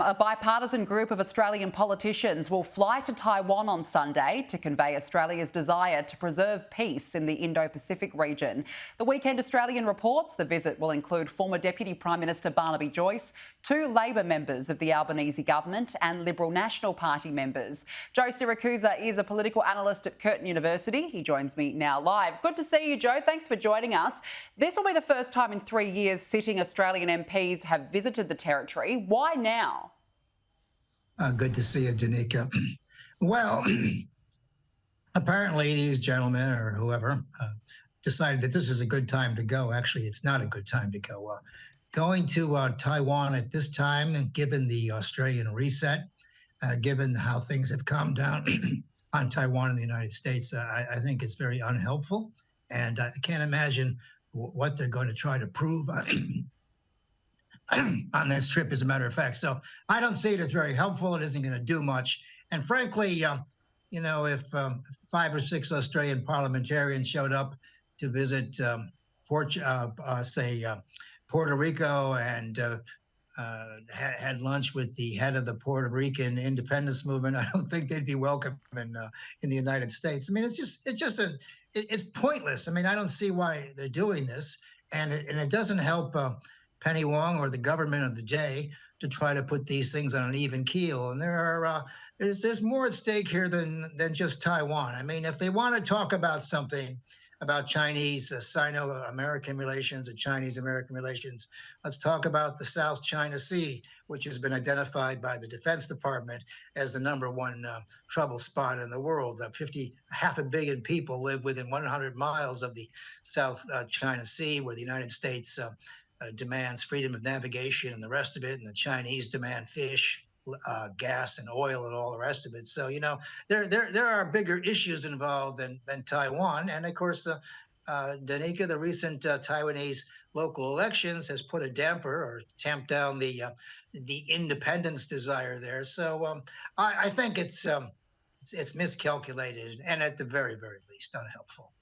A bipartisan group of Australian politicians will fly to Taiwan on Sunday to convey Australia's desire to preserve peace in the Indo-Pacific region. The Weekend Australian reports the visit will include former Deputy Prime Minister Barnaby Joyce, 2 Labor members of the Albanese government and Liberal National Party members. Joe Siracusa is a political analyst at Curtin University. He joins me now live. Good to see you, Joe. Thanks for joining us. This will be the first time in 3 years sitting Australian MPs have visited the territory. Why now? Good to see you, Danica. Well, apparently these gentlemen or whoever decided that this is a good time to go. Actually, it's not a good time to go. Going to Taiwan at this time, and given the Australian reset, given how things have calmed down on Taiwan in the United States, I think it's very unhelpful. And I can't imagine what they're going to try to prove on this trip, as a matter of fact. So I don't see it as very helpful. It isn't going to do much. And frankly, if 5 or 6 Australian parliamentarians showed up to visit, Puerto Rico and had lunch with the head of the Puerto Rican independence movement, I don't think they'd be welcome in the United States. I mean, it's pointless. I mean, I don't see why they're doing this, and it doesn't help Penny Wong or the government of the day to try to put these things on an even keel. And there's more at stake here than just Taiwan. I mean, if they want to talk about something about Chinese Sino-American relations or Chinese-American relations, let's talk about the South China Sea, which has been identified by the Defense Department as the #1 trouble spot in the world. Half a billion people live within 100 miles of the South China Sea, where the United States demands freedom of navigation and the rest of it, and the Chinese demand fish, gas, and oil, and all the rest of it. So there are bigger issues involved than Taiwan, and of course, Danica, the recent Taiwanese local elections has put a damper or tamped down the independence desire there. So I think it's miscalculated and at the very, very least unhelpful.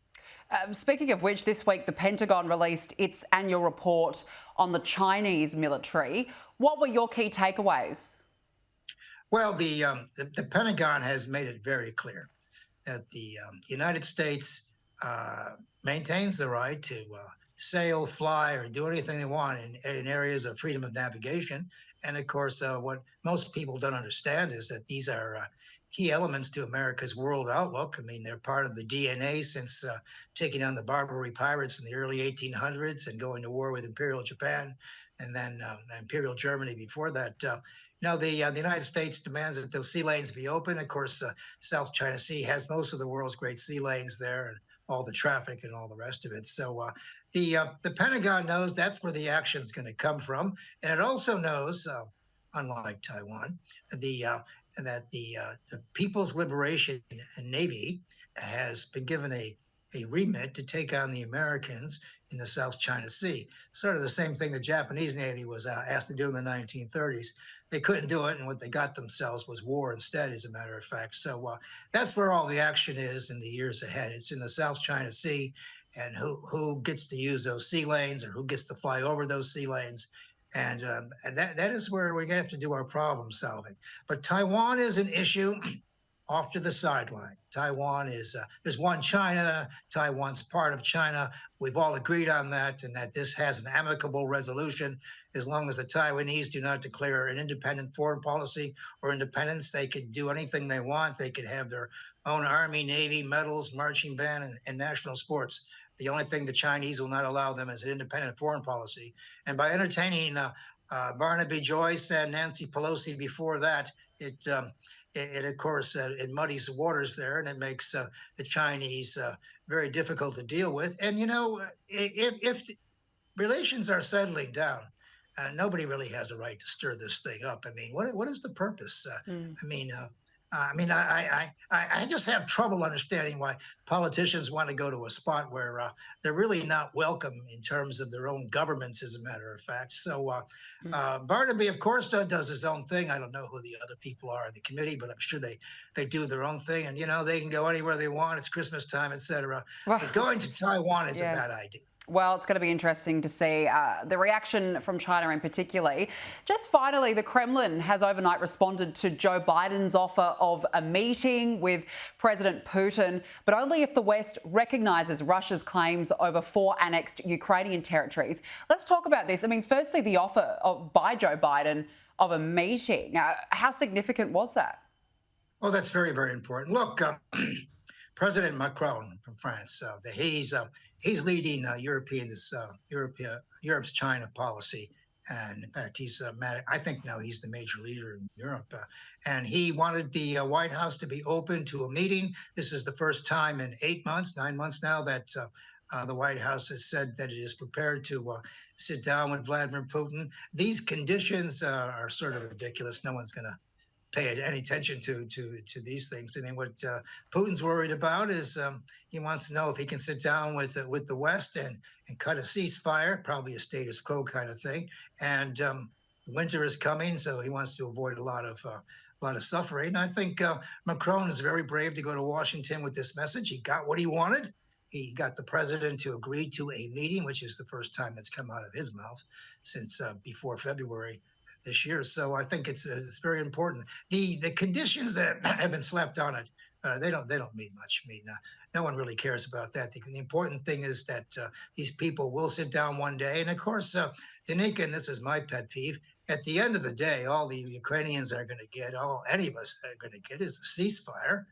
Speaking of which, this week the Pentagon released its annual report on the Chinese military. What were your key takeaways? Well, the Pentagon has made it very clear that the United States maintains the right to sail, fly, or do anything they want in areas of freedom of navigation. And of course, what most people don't understand is that these are key elements to America's world outlook. I mean, they're part of the DNA since taking on the Barbary pirates in the early 1800s and going to war with Imperial Japan and then Imperial Germany before that. The United States demands that those sea lanes be open. Of course, South China Sea has most of the world's great sea lanes there, and all the traffic and all the rest of it. So the Pentagon knows that's where the action is going to come from, and it also knows, unlike Taiwan, that the People's Liberation Navy has been given a remit to take on the Americans in the South China Sea. Sort of the same thing the Japanese Navy was asked to do in the 1930s. They couldn't do it, and what they got themselves was war instead, as a matter of fact. So that's where all the action is in the years ahead. It's in the South China Sea, and who gets to use those sea lanes or who gets to fly over those sea lanes. And that is where we're going to have to do our problem solving. But Taiwan is an issue off to the sideline. Taiwan is one China. Taiwan's part of China. We've all agreed on that, and that this has an amicable resolution. As long as the Taiwanese do not declare an independent foreign policy or independence, they could do anything they want. They could have their own army, navy, medals, marching band, and national sports. The only thing the Chinese will not allow them is an independent foreign policy. And by entertaining Barnaby Joyce and Nancy Pelosi before that, it of course, it muddies the waters there, and it makes the Chinese very difficult to deal with. And, if relations are settling down, nobody really has a right to stir this thing up. I mean, what is the purpose? I just have trouble understanding why politicians want to go to a spot where they're really not welcome in terms of their own governments, as a matter of fact. So Barnaby, of course, does his own thing. I don't know who the other people are in the committee, but I'm sure they do their own thing. And, they can go anywhere they want. It's Christmas time, etc. But going to Taiwan is a bad idea. Well, it's going to be interesting to see the reaction from China in particular. Just finally, the Kremlin has overnight responded to Joe Biden's offer of a meeting with President Putin, but only if the West recognises Russia's claims over 4 annexed Ukrainian territories. Let's talk about this. I mean, firstly, the offer by Joe Biden of a meeting. How significant was that? Oh, that's very, very important. Look, President Macron from France, he's leading Europe's China policy, and in fact, I think now he's the major leader in Europe. And he wanted the White House to be open to a meeting. This is the first time in 9 months now, that the White House has said that it is prepared to sit down with Vladimir Putin. These conditions are sort of ridiculous. No one's going to pay any attention to these things. I mean, what Putin's worried about is he wants to know if he can sit down with the West and cut a ceasefire, probably a status quo kind of thing. And winter is coming, so he wants to avoid a lot of suffering. And I think Macron is very brave to go to Washington with this message. He got what he wanted. He got the president to agree to a meeting, which is the first time it's come out of his mouth since before February this year. So I think it's very important. The conditions that have been slapped on it, they don't mean much. I mean, no one really cares about that. The important thing is that these people will sit down one day. And of course, Danica, and this is my pet peeve, at the end of the day, all the Ukrainians are going to get, all any of us are going to get, is a ceasefire.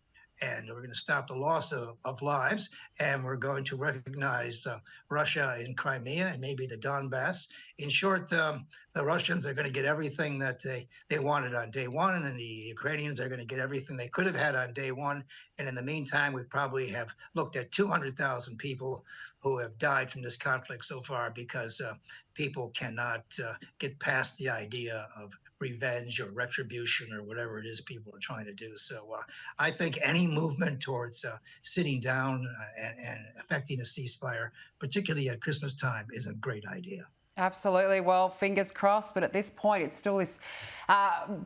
And we're going to stop the loss of lives, and we're going to recognize Russia in Crimea and maybe the Donbass. In short, the Russians are going to get everything that they wanted on day one, and then the Ukrainians are going to get everything they could have had on day one. And in the meantime, we probably have looked at 200,000 people who have died from this conflict so far because people cannot get past the idea of revenge or retribution or whatever it is people are trying to do. So I think any movement towards sitting down and effecting a ceasefire, particularly at Christmas time, is a great idea. Absolutely. Well, fingers crossed. But at this point, it's still this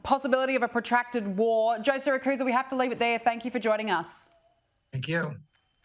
possibility of a protracted war. Joe Siracusa, we have to leave it there. Thank you for joining us. Thank you.